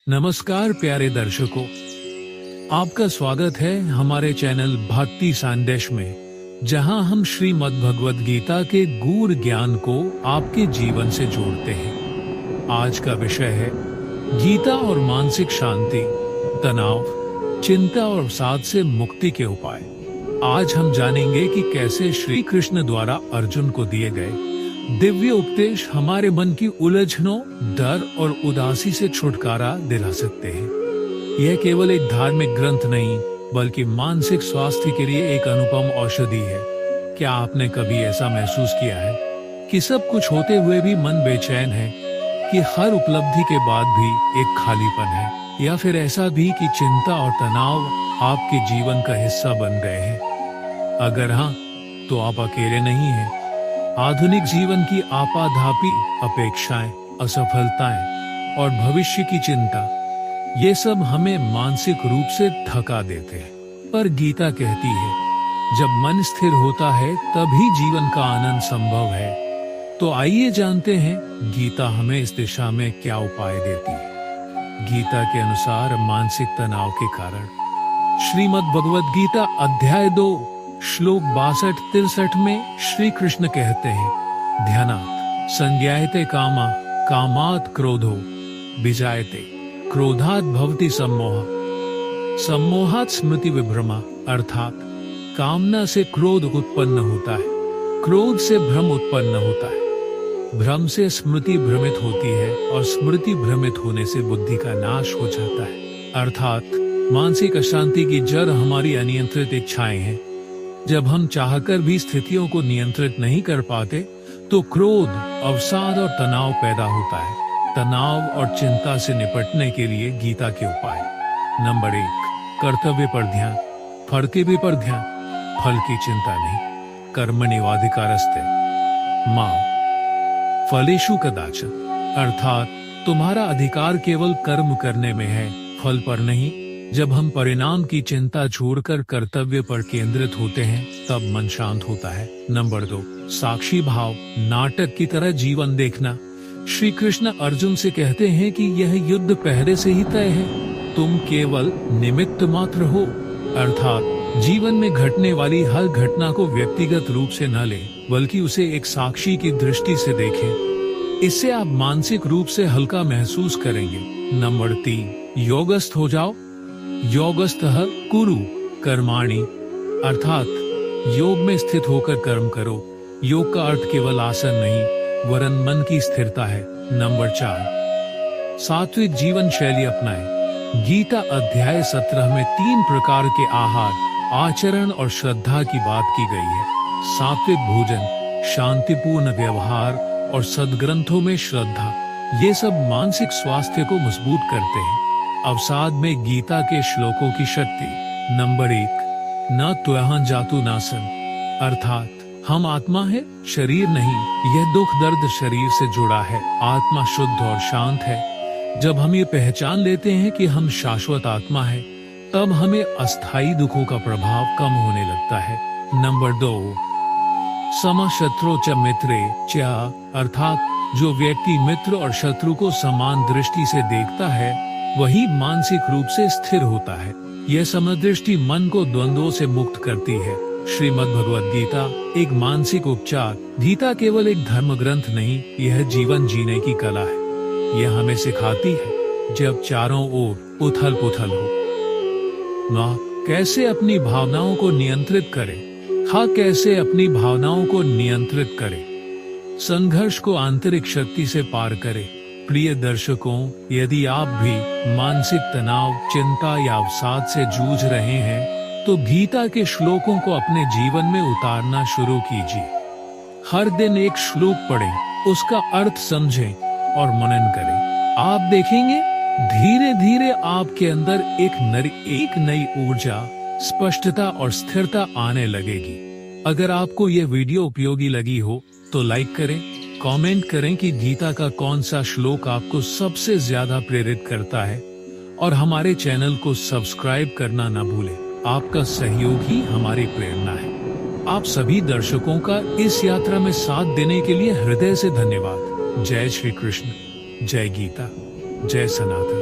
नमस्कार प्यारे दर्शकों, आपका स्वागत है हमारे चैनल भक्ति संदेश में, जहां हम श्रीमद् भगवद गीता के गूढ़ ज्ञान को आपके जीवन से जोड़ते हैं। आज का विषय है गीता और मानसिक शांति, तनाव, चिंता और अवसाद से मुक्ति के उपाय। आज हम जानेंगे कि कैसे श्री कृष्ण द्वारा अर्जुन को दिए गए दिव्य उपदेश हमारे मन की उलझनों, डर और उदासी से छुटकारा दिला सकते हैं। यह केवल एक धार्मिक ग्रंथ नहीं, बल्कि मानसिक स्वास्थ्य के लिए एक अनुपम औषधि है। क्या आपने कभी ऐसा महसूस किया है कि सब कुछ होते हुए भी मन बेचैन है, कि हर उपलब्धि के बाद भी एक खालीपन है, या फिर ऐसा भी कि चिंता और तनाव आपके जीवन का हिस्सा बन गए हैं? अगर हाँ, तो आप अकेले नहीं हैं। आधुनिक जीवन की आपाधापी अपेक्षाएं, असफलताएं और भविष्य की चिंता, ये सब हमें मानसिक रूप से थका देते हैं। पर गीता कहती है, जब मन स्थिर होता है तभी जीवन का आनंद संभव है। तो आइए जानते हैं गीता हमें इस दिशा में क्या उपाय देती है। गीता के अनुसार मानसिक तनाव के कारण श्रीमद् भगवद गीता अध्याय 2 श्लोक 62-63 में श्री कृष्ण कहते हैं, ध्यानात् संज्ञायते कामा, कामात् क्रोधो विजायते, क्रोधात् भवति सम्मोह, सम्मोहात् स्मृति विभ्रमा। अर्थात कामना से क्रोध उत्पन्न होता है, क्रोध से भ्रम उत्पन्न होता है, भ्रम से स्मृति भ्रमित होती है और स्मृति भ्रमित होने से बुद्धि का नाश हो जाता है। अर्थात मानसिक अशांति की जड़ हमारी अनियंत्रित इच्छाएं हैं। जब हम चाहकर भी स्थितियों को नियंत्रित नहीं कर पाते, तो क्रोध, अवसाद और तनाव पैदा होता है। तनाव और चिंता से निपटने के लिए गीता के उपाय। नंबर 1, कर्तव्य पर ध्यान, कर्तव्य पर ध्यान, फल की चिंता नहीं। कर्मण्येवाधिकारस्ते मा फलेषु कदाचन। अर्थात तुम्हारा अधिकार केवल कर्म करने में है, फल पर नहीं। जब हम परिणाम की चिंता छोड़कर कर्तव्य पर केंद्रित होते हैं, तब मन शांत होता है। नंबर 2, साक्षी भाव, नाटक की तरह जीवन देखना। श्री कृष्ण अर्जुन से कहते हैं कि यह युद्ध पहले से ही तय है, तुम केवल निमित्त मात्र हो। अर्थात जीवन में घटने वाली हर घटना को व्यक्तिगत रूप से न ले, बल्कि उसे एक साक्षी की दृष्टि से देखें। इससे आप मानसिक रूप से हल्का महसूस करेंगे। नंबर 3, योगस्थ हो जाओ। योगस्थः कुरु कर्माणि। अर्थात योग में स्थित होकर कर्म करो। योग का अर्थ केवल आसन नहीं, वरन मन की स्थिरता है। नंबर 4, सात्विक जीवन शैली अपनाएं। गीता अध्याय 17 में 3 प्रकार के आहार, आचरण और श्रद्धा की बात की गई है। सात्विक भोजन, शांतिपूर्ण व्यवहार और सद्ग्रंथों में श्रद्धा, ये सब मानसिक स्वास्थ्य को मजबूत करते हैं। अवसाद में गीता के श्लोकों की शक्ति। नंबर 1, न त्वहं जातु नासन। अर्थात हम आत्मा है, शरीर नहीं। यह दुख दर्द शरीर से जुड़ा है, आत्मा शुद्ध और शांत है। जब हम ये पहचान लेते हैं कि हम शाश्वत आत्मा है, तब हमें अस्थायी दुखों का प्रभाव कम होने लगता है। नंबर 2, समशत्रु च मित्रे च। अर्थात जो व्यक्ति मित्र और शत्रु को समान दृष्टि से देखता है, वही मानसिक रूप से स्थिर होता है। यह समदृष्टि मन को द्वंद्वों से मुक्त करती है। श्रीमद् भगवद गीता एक मानसिक उपचार। गीता केवल एक धर्म ग्रंथ नहीं, यह जीवन जीने की कला है। यह हमें सिखाती है, जब चारों ओर उथल पुथल हो, ना कैसे अपनी भावनाओं को नियंत्रित करें। हाँ, कैसे अपनी भावनाओं को नियंत्रित करें, संघर्ष को आंतरिक शक्ति से पार करें। प्रिय दर्शकों, यदि आप भी मानसिक तनाव, चिंता या अवसाद से जूझ रहे हैं, तो गीता के श्लोकों को अपने जीवन में उतारना शुरू कीजिए। हर दिन एक श्लोक पढ़ें, उसका अर्थ समझें और मनन करें। आप देखेंगे धीरे धीरे आपके अंदर एक नई ऊर्जा, स्पष्टता और स्थिरता आने लगेगी। अगर आपको यह वीडियो उपयोगी लगी हो, तो लाइक करें, कमेंट करें कि गीता का कौन सा श्लोक आपको सबसे ज्यादा प्रेरित करता है, और हमारे चैनल को सब्सक्राइब करना न भूलें। आपका सहयोग ही हमारी प्रेरणा है। आप सभी दर्शकों का इस यात्रा में साथ देने के लिए हृदय से धन्यवाद। जय श्री कृष्ण, जय गीता, जय सनातन।